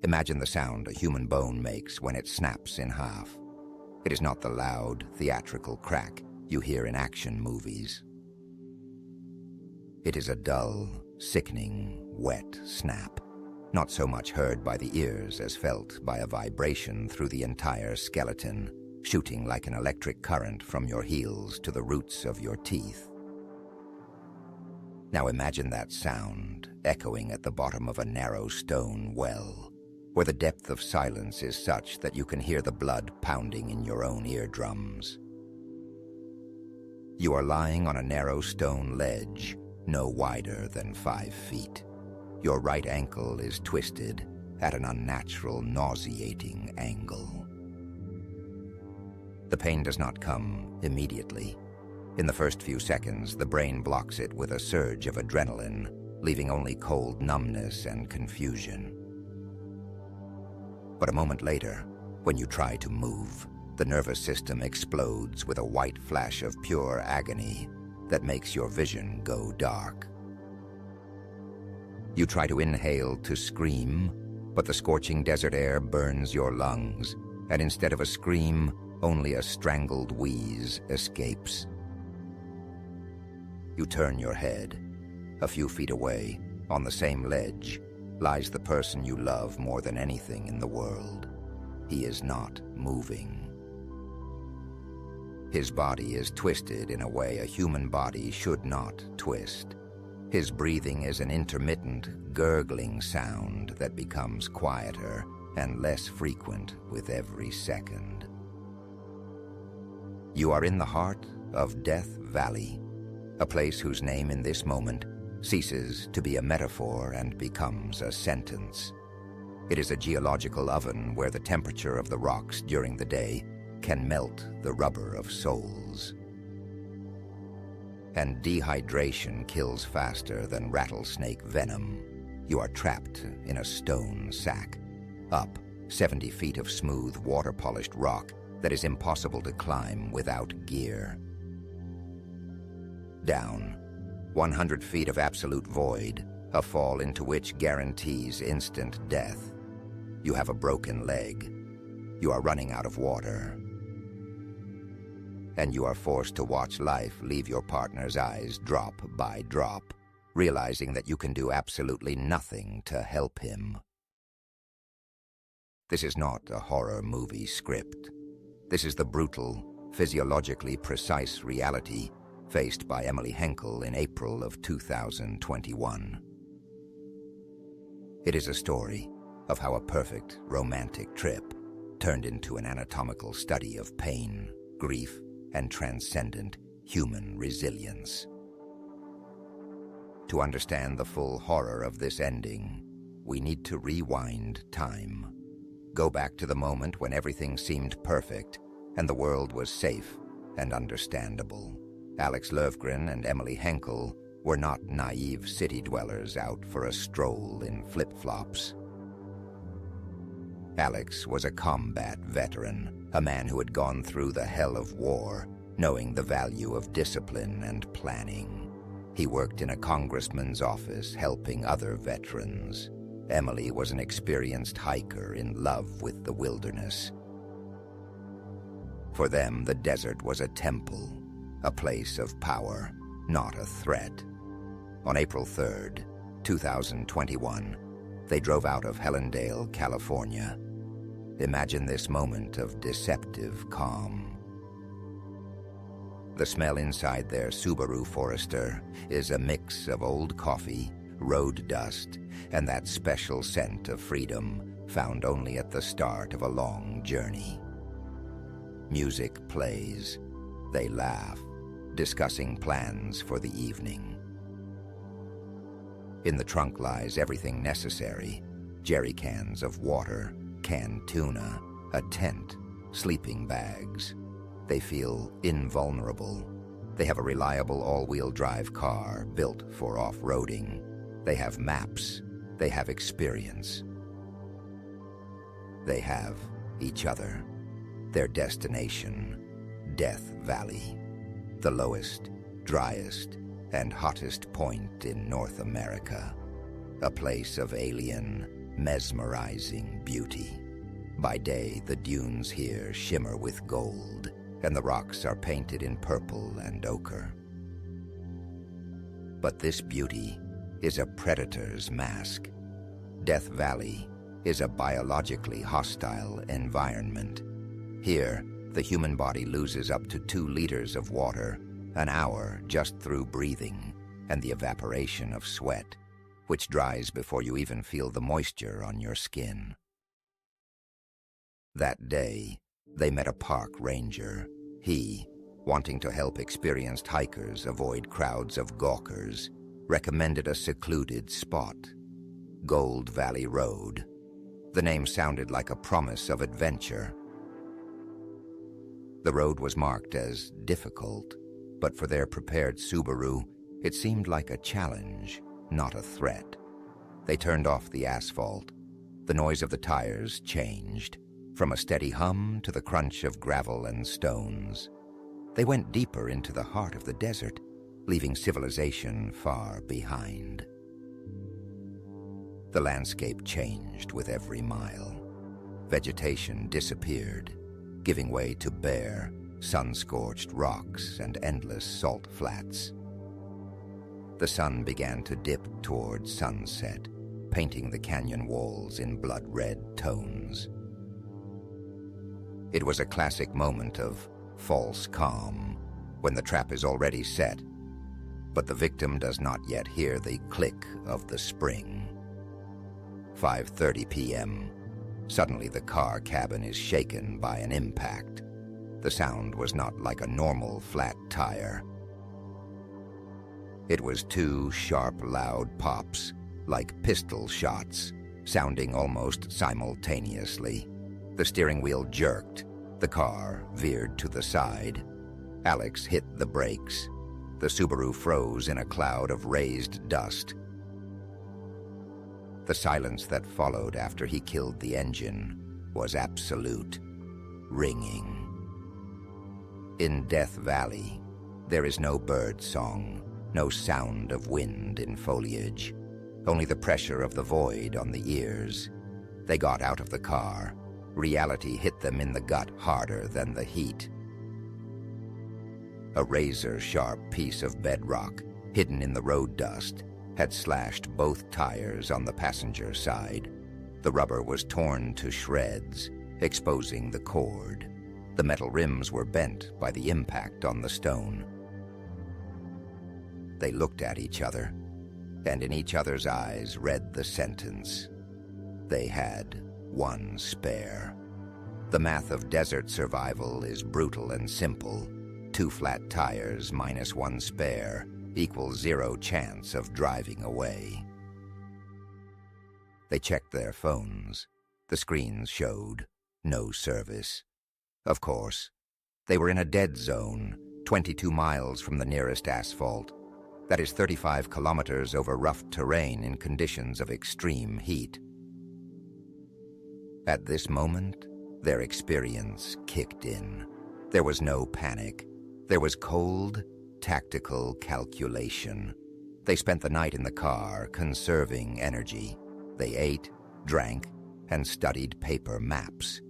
Imagine the sound a human bone makes when it snaps in half. It is not the loud, theatrical crack you hear in action movies. It is a dull, sickening, wet snap, not so much heard by the ears as felt by a vibration through the entire skeleton, shooting like an electric current from your heels to the roots of your teeth. Now imagine that sound echoing at the bottom of a narrow stone well, where the depth of silence is such that you can hear the blood pounding in your own eardrums. You are lying on a narrow stone ledge, no wider than 5 feet. Your right ankle is twisted at an unnatural, nauseating angle. The pain does not come immediately. In the first few seconds, the brain blocks it with a surge of adrenaline, leaving only cold numbness and confusion. But a moment later, when you try to move, the nervous system explodes with a white flash of pure agony that makes your vision go dark. You try to inhale to scream, but the scorching desert air burns your lungs, and instead of a scream, only a strangled wheeze escapes. You turn your head. A few feet away, on the same ledge, lies the person you love more than anything in the world. He is not moving. His body is twisted in a way a human body should not twist. His breathing is an intermittent, gurgling sound that becomes quieter and less frequent with every second. You are in the heart of Death Valley, a place whose name in this moment ceases to be a metaphor and becomes a sentence. It is a geological oven where the temperature of the rocks during the day can melt the rubber of souls. And dehydration kills faster than rattlesnake venom. You are trapped in a stone sack, up 70 feet of smooth, water-polished rock that is impossible to climb without gear. Down 100 feet of absolute void, a fall into which guarantees instant death. You have a broken leg. You are running out of water. And you are forced to watch life leave your partner's eyes drop by drop, realizing that you can do absolutely nothing to help him. This is not a horror movie script. This is the brutal, physiologically precise reality faced by Emily Henkel in April of 2021. It is a story of how a perfect romantic trip turned into an anatomical study of pain, grief, and transcendent human resilience. To understand the full horror of this ending, we need to rewind time. Go back to the moment when everything seemed perfect and the world was safe and understandable. Alex Löfgren and Emily Henkel were not naive city dwellers out for a stroll in flip-flops. Alex was a combat veteran, a man who had gone through the hell of war, knowing the value of discipline and planning. He worked in a congressman's office helping other veterans. Emily was an experienced hiker in love with the wilderness. For them, the desert was a temple, a place of power, not a threat. On April 3rd, 2021, they drove out of Helendale, California. Imagine this moment of deceptive calm. The smell inside their Subaru Forester is a mix of old coffee, road dust, and that special scent of freedom found only at the start of a long journey. Music plays. They laugh, discussing plans for the evening. In the trunk lies everything necessary: jerry cans of water, canned tuna, a tent, sleeping bags. They feel invulnerable. They have a reliable all-wheel drive car built for off-roading. They have maps. They have experience. They have each other. Their destination, Death Valley, the lowest, driest, and hottest point in North America. A place of alien, mesmerizing beauty. By day, the dunes here shimmer with gold, and the rocks are painted in purple and ochre. But this beauty is a predator's mask. Death Valley is a biologically hostile environment. Here, the human body loses up to 2 liters of water an hour just through breathing and the evaporation of sweat, which dries before you even feel the moisture on your skin. That day, they met a park ranger. He, wanting to help experienced hikers avoid crowds of gawkers, recommended a secluded spot, Gold Valley Road. The name sounded like a promise of adventure. The road was marked as difficult, but for their prepared Subaru, it seemed like a challenge, not a threat. They turned off the asphalt. The noise of the tires changed, from a steady hum to the crunch of gravel and stones. They went deeper into the heart of the desert, leaving civilization far behind. The landscape changed with every mile. Vegetation disappeared, giving way to bare, sun-scorched rocks and endless salt flats. The sun began to dip towards sunset, painting the canyon walls in blood-red tones. It was a classic moment of false calm, when the trap is already set, but the victim does not yet hear the click of the spring. 5:30 p.m. Suddenly the car cabin is shaken by an impact. The sound was not like a normal flat tire. It was 2 sharp, loud pops, like pistol shots, sounding almost simultaneously. The steering wheel jerked. The car veered to the side. Alex hit the brakes. The Subaru froze in a cloud of raised dust. The silence that followed after he killed the engine was absolute, ringing. In Death Valley, there is no bird song, no sound of wind in foliage, only the pressure of the void on the ears. They got out of the car. Reality hit them in the gut harder than the heat. A razor-sharp piece of bedrock, hidden in the road dust, had slashed both tires on the passenger side. The rubber was torn to shreds, exposing the cord. The metal rims were bent by the impact on the stone. They looked at each other, and in each other's eyes read the sentence. They had 1 spare. The math of desert survival is brutal and simple. 2 flat tires minus 1 spare equals 0 chance of driving away. They checked their phones. The screens showed no service. Of course, they were in a dead zone, 22 miles from the nearest asphalt. That is 35 kilometers over rough terrain in conditions of extreme heat. At this moment, their experience kicked in. There was no panic. There was cold, tactical calculation. They spent the night in the car, conserving energy. They ate, drank, and studied paper maps.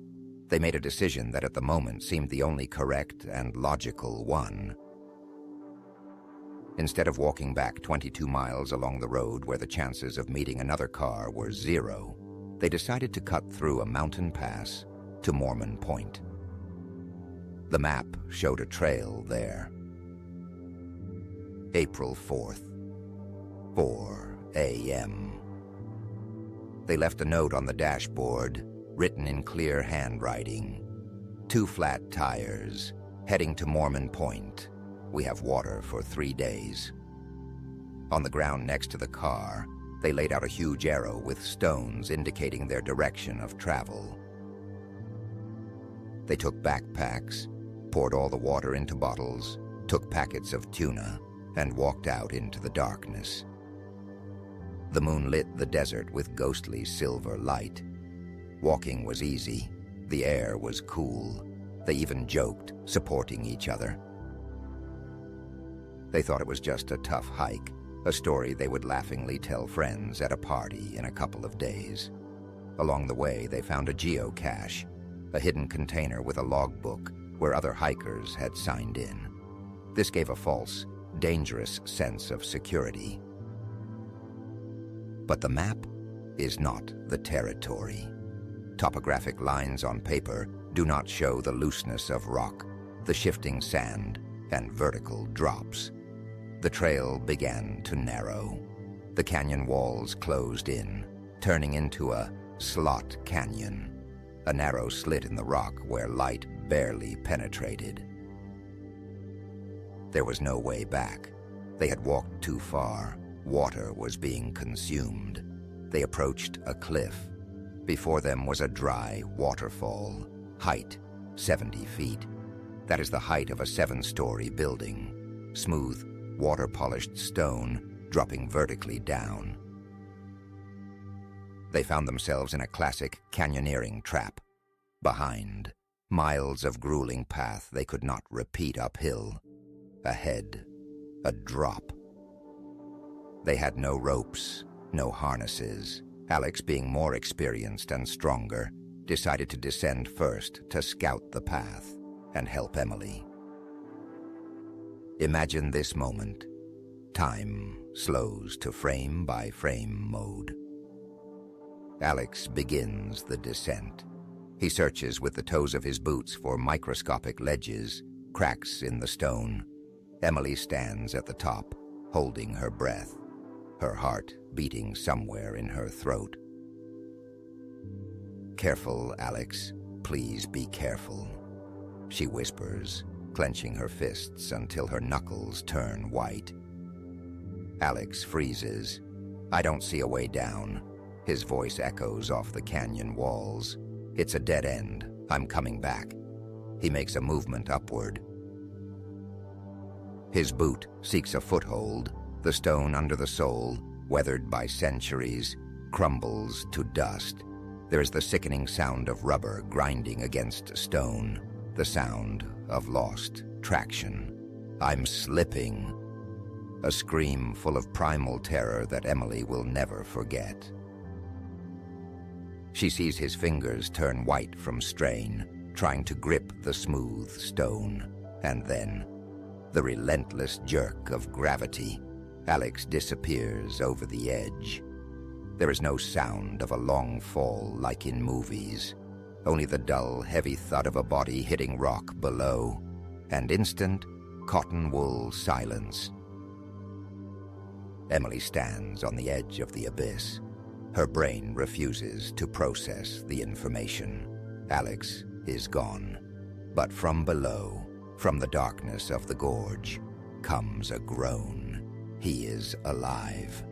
They made a decision that at the moment seemed the only correct and logical one. Instead of walking back 22 miles along the road where the chances of meeting another car were 0, they decided to cut through a mountain pass to Mormon Point. The map showed a trail there. April 4th, 4 a.m. They left a note on the dashboard, written in clear handwriting. 2 flat tires, heading to Mormon Point. We have water for 3 days. On the ground next to the car, they laid out a huge arrow with stones indicating their direction of travel. They took backpacks, poured all the water into bottles, took packets of tuna, and walked out into the darkness. The moon lit the desert with ghostly silver light. Walking was easy. The air was cool. They even joked, supporting each other. They thought it was just a tough hike, a story they would laughingly tell friends at a party in a couple of days. Along the way, they found a geocache, a hidden container with a logbook where other hikers had signed in. This gave a false, dangerous sense of security. But the map is not the territory. Topographic lines on paper do not show the looseness of rock, the shifting sand, and vertical drops. The trail began to narrow. The canyon walls closed in, turning into a slot canyon, a narrow slit in the rock where light barely penetrated. There was no way back. They had walked too far. Water was being consumed. They approached a cliff. Before them was a dry waterfall, height 70 feet. That is the height of a 7-story building. Smooth, water-polished stone dropping vertically down. They found themselves in a classic canyoneering trap. Behind, miles of grueling path they could not repeat uphill. Ahead, a drop. They had no ropes, no harnesses. Alex, being more experienced and stronger, decided to descend first to scout the path and help Emily. Imagine this moment. Time slows to frame-by-frame mode. Alex begins the descent. He searches with the toes of his boots for microscopic ledges, cracks in the stone. Emily stands at the top, holding her breath, her heart beating somewhere in her throat. "Careful, Alex. Please be careful," she whispers, clenching her fists until her knuckles turn white. Alex freezes. "I don't see a way down." His voice echoes off the canyon walls. "It's a dead end. I'm coming back." He makes a movement upward. His boot seeks a foothold. The stone under the sole, weathered by centuries, crumbles to dust. There is the sickening sound of rubber grinding against stone, the sound of lost traction. "I'm slipping." A scream full of primal terror that Emily will never forget. She sees his fingers turn white from strain, trying to grip the smooth stone. And then, the relentless jerk of gravity. Alex disappears over the edge. There is no sound of a long fall like in movies, only the dull, heavy thud of a body hitting rock below, and instant, cotton wool silence. Emily stands on the edge of the abyss. Her brain refuses to process the information. Alex is gone. But from below, from the darkness of the gorge, comes a groan. He is alive.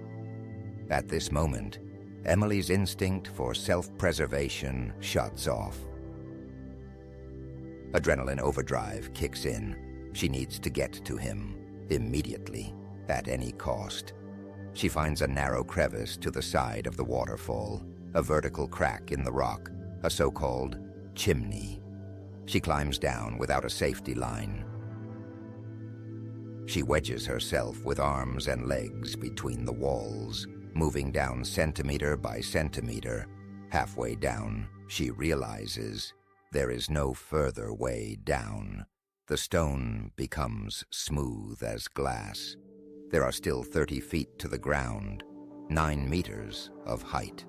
At this moment, Emily's instinct for self-preservation shuts off. Adrenaline overdrive kicks in. She needs to get to him, immediately, at any cost. She finds a narrow crevice to the side of the waterfall, a vertical crack in the rock, a so-called chimney. She climbs down without a safety line. She wedges herself with arms and legs between the walls, moving down centimeter by centimeter. Halfway down, she realizes there is no further way down. The stone becomes smooth as glass. There are still 30 feet to the ground, 9 meters of height.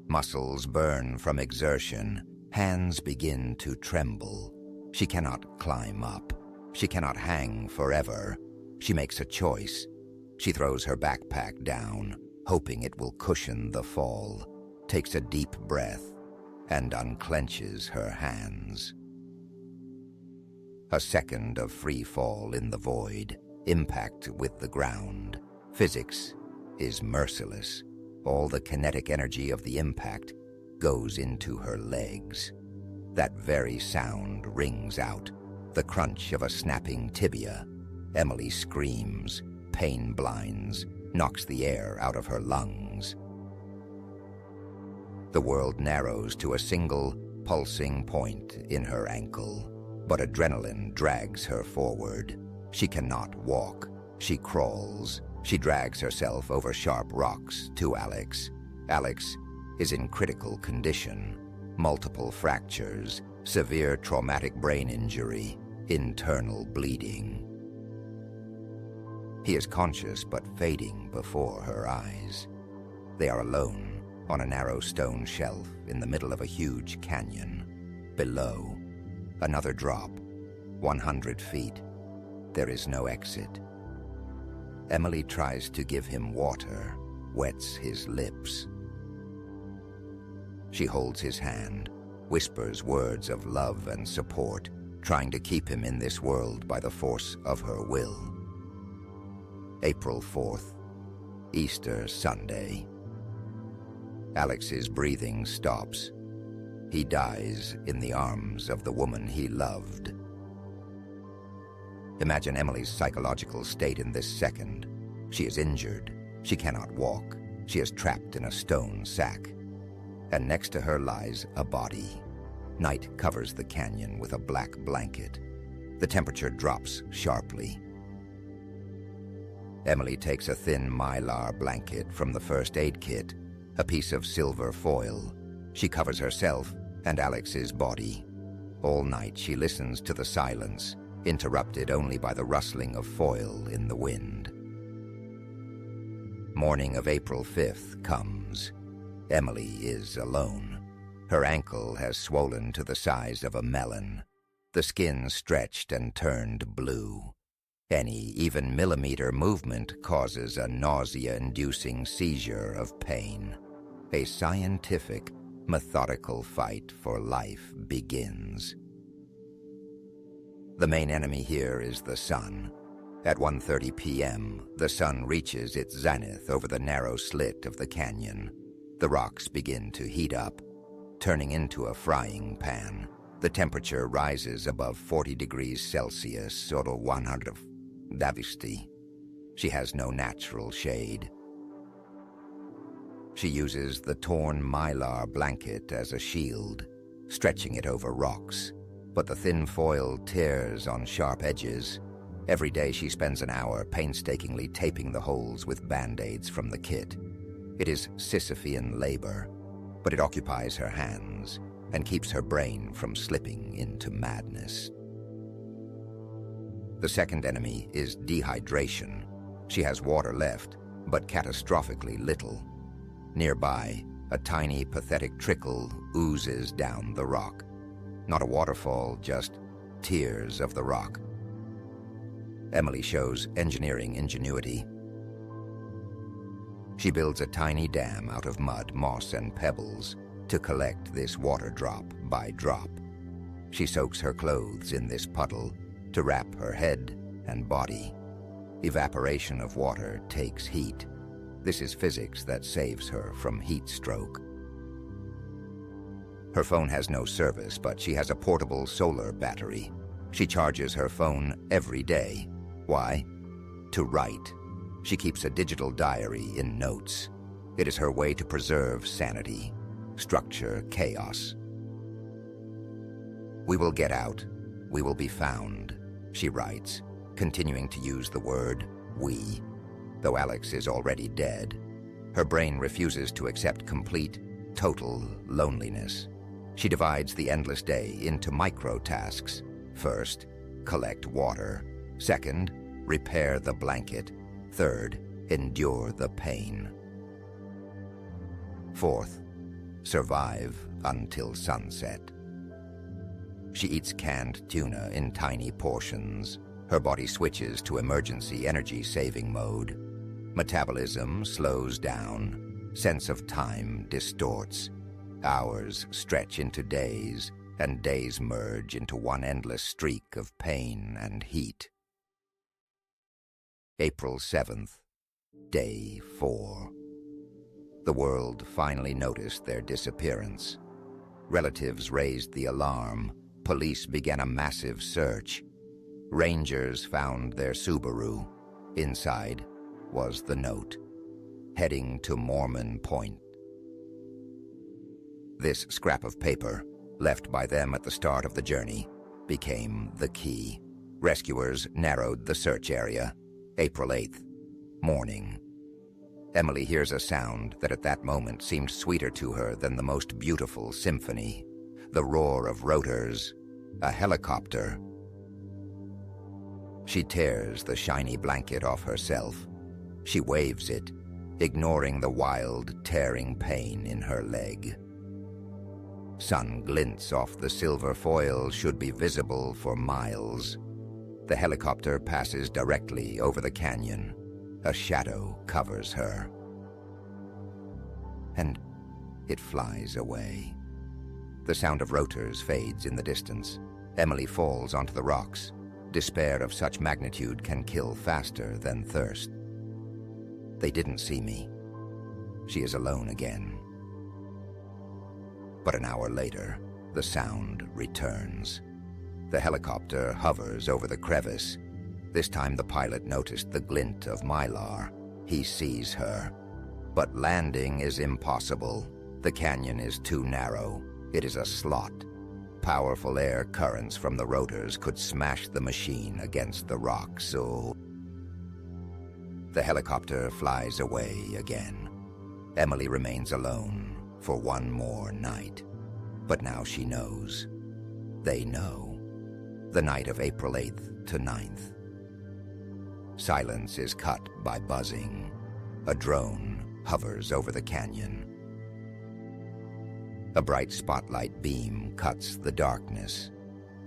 Muscles burn from exertion. Hands begin to tremble. She cannot climb up. She cannot hang forever. She makes a choice. She throws her backpack down, hoping it will cushion the fall, takes a deep breath, and unclenches her hands. A second of free fall in the void, impact with the ground. Physics is merciless. All the kinetic energy of the impact goes into her legs. That very sound rings out, the crunch of a snapping tibia. Emily screams, pain blinds, knocks the air out of her lungs. The world narrows to a single, pulsing point in her ankle, but adrenaline drags her forward. She cannot walk. She crawls. She drags herself over sharp rocks to Alex. Alex is in critical condition, multiple fractures, severe traumatic brain injury, internal bleeding. He is conscious but fading before her eyes. They are alone on a narrow stone shelf in the middle of a huge canyon. Below, another drop, 100 feet. There is no exit. Emily tries to give him water, wets his lips. She holds his hand, whispers words of love and support, trying to keep him in this world by the force of her will. April 4th, Easter Sunday. Alex's breathing stops. He dies in the arms of the woman he loved. Imagine Emily's psychological state in this second. She is injured. She cannot walk. She is trapped in a stone sack. And next to her lies a body. Night covers the canyon with a black blanket. The temperature drops sharply. Emily takes a thin mylar blanket from the first aid kit, a piece of silver foil. She covers herself and Alex's body. All night she listens to the silence, interrupted only by the rustling of foil in the wind. Morning of April 5th comes. Emily is alone. Her ankle has swollen to the size of a melon, the skin stretched and turned blue. Any even millimeter movement causes a nausea-inducing seizure of pain. A scientific, methodical fight for life begins. The main enemy here is the sun. At 1:30 p.m., the sun reaches its zenith over the narrow slit of the canyon. The rocks begin to heat up, turning into a frying pan. The temperature rises above 40 degrees Celsius, or 100 Davisti. She has no natural shade. She uses the torn mylar blanket as a shield, stretching it over rocks, but the thin foil tears on sharp edges. Every day she spends an hour painstakingly taping the holes with band-aids from the kit. It is Sisyphean labor, but it occupies her hands and keeps her brain from slipping into madness. The second enemy is dehydration. She has water left, but catastrophically little. Nearby, a tiny, pathetic trickle oozes down the rock. Not a waterfall, just tears of the rock. Emily shows engineering ingenuity. She builds a tiny dam out of mud, moss, and pebbles to collect this water drop by drop. She soaks her clothes in this puddle to wrap her head and body. Evaporation of water takes heat. This is physics that saves her from heat stroke. Her phone has no service, but she has a portable solar battery. She charges her phone every day. Why? To write. She keeps a digital diary in notes. It is her way to preserve sanity, structure chaos. "We will get out. We will be found," she writes, continuing to use the word "we," though Alex is already dead. Her brain refuses to accept complete, total loneliness. She divides the endless day into micro-tasks. First, collect water. Second, repair the blanket. Third, endure the pain. Fourth, survive until sunset. She eats canned tuna in tiny portions. Her body switches to emergency energy-saving mode. Metabolism slows down. Sense of time distorts. Hours stretch into days, and days merge into one endless streak of pain and heat. April 7th, Day 4. The world finally noticed their disappearance. Relatives raised the alarm. Police began a massive search. Rangers found their Subaru. Inside was the note, heading to Mormon Point. This scrap of paper, left by them at the start of the journey, became the key. Rescuers narrowed the search area. April 8th, morning. Emily hears a sound that at that moment seemed sweeter to her than the most beautiful symphony. The roar of rotors. A helicopter. She tears the shiny blanket off herself. She waves it, ignoring the wild, tearing pain in her leg. Sun glints off the silver foil, should be visible for miles. The helicopter passes directly over the canyon. A shadow covers her. And it flies away. The sound of rotors fades in the distance. Emily falls onto the rocks. Despair of such magnitude can kill faster than thirst. They didn't see me. She is alone again. But an hour later, the sound returns. The helicopter hovers over the crevice. This time the pilot noticed the glint of mylar. He sees her. But landing is impossible. The canyon is too narrow. It is a slot. Powerful air currents from the rotors could smash the machine against the rocks, so... The helicopter flies away again. Emily remains alone for one more night. But now she knows. They know. The night of April 8th to 9th. Silence is cut by buzzing. A drone hovers over the canyon. A bright spotlight beam cuts the darkness,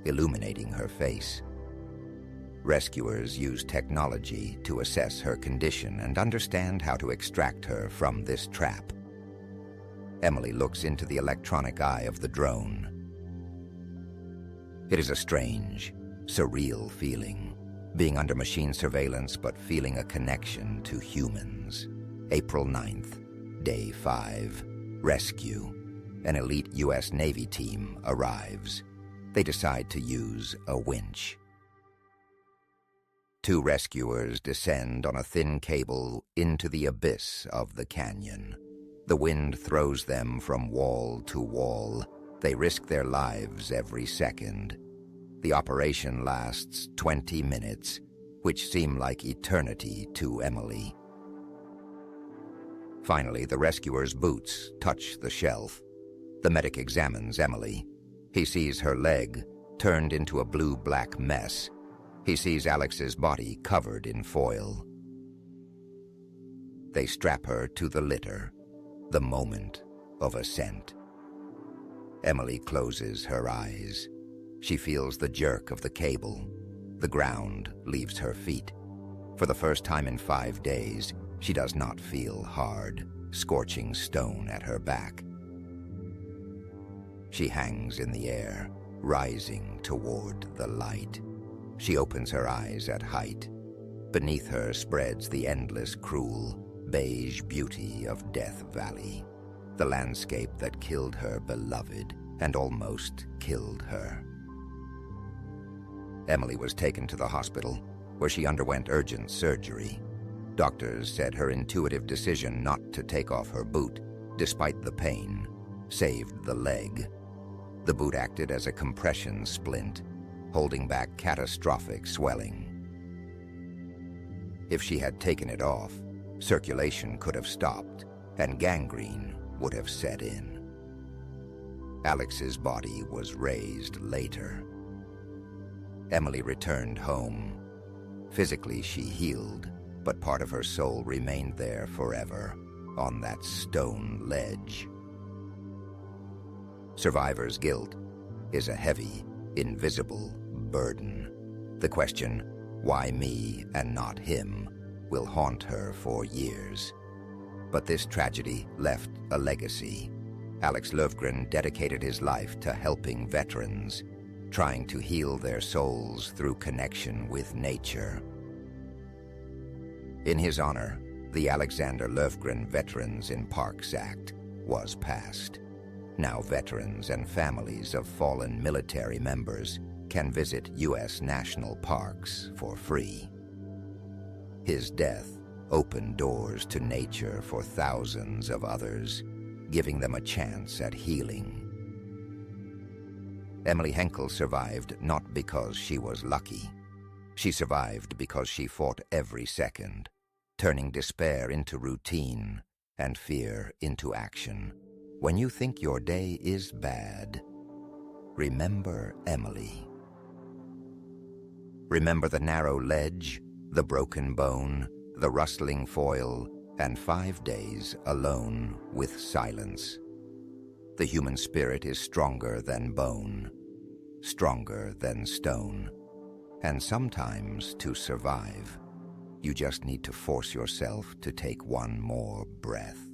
illuminating her face. Rescuers use technology to assess her condition and understand how to extract her from this trap. Emily looks into the electronic eye of the drone. It is a strange, surreal feeling, being under machine surveillance but feeling a connection to humans. April 9th, Day 5, Rescue. An elite U.S. Navy team arrives. They decide to use a winch. Two rescuers descend on a thin cable into the abyss of the canyon. The wind throws them from wall to wall. They risk their lives every second. The operation lasts 20 minutes, which seem like eternity to Emily. Finally, the rescuer's boots touch the shelf. The medic examines Emily. He sees her leg turned into a blue-black mess. He sees Alex's body covered in foil. They strap her to the litter. The moment of ascent. Emily closes her eyes. She feels the jerk of the cable. The ground leaves her feet. For the first time in 5 days, she does not feel hard, scorching stone at her back. She hangs in the air, rising toward the light. She opens her eyes at height. Beneath her spreads the endless, cruel, beige beauty of Death Valley, the landscape that killed her beloved and almost killed her. Emily was taken to the hospital, where she underwent urgent surgery. Doctors said her intuitive decision not to take off her boot, despite the pain, saved the leg. The boot acted as a compression splint, holding back catastrophic swelling. If she had taken it off, circulation could have stopped, and gangrene would have set in. Alex's body was raised later. Emily returned home. Physically, she healed, but part of her soul remained there forever, on that stone ledge. Survivor's guilt is a heavy, invisible burden. The question, why me and not him, will haunt her for years. But this tragedy left a legacy. Alex Löfgren dedicated his life to helping veterans, trying to heal their souls through connection with nature. In his honor, the Alexander Löfgren Veterans in Parks Act was passed. Now veterans and families of fallen military members can visit U.S. national parks for free. His death opened doors to nature for thousands of others, giving them a chance at healing. Emily Henkel survived not because she was lucky. She survived because she fought every second turning despair into routine and fear into action. When you think your day is bad, remember Emily. Remember the narrow ledge, the broken bone, the rustling foil, and 5 days alone with silence. The human spirit is stronger than bone, stronger than stone. And sometimes, to survive, you just need to force yourself to take one more breath.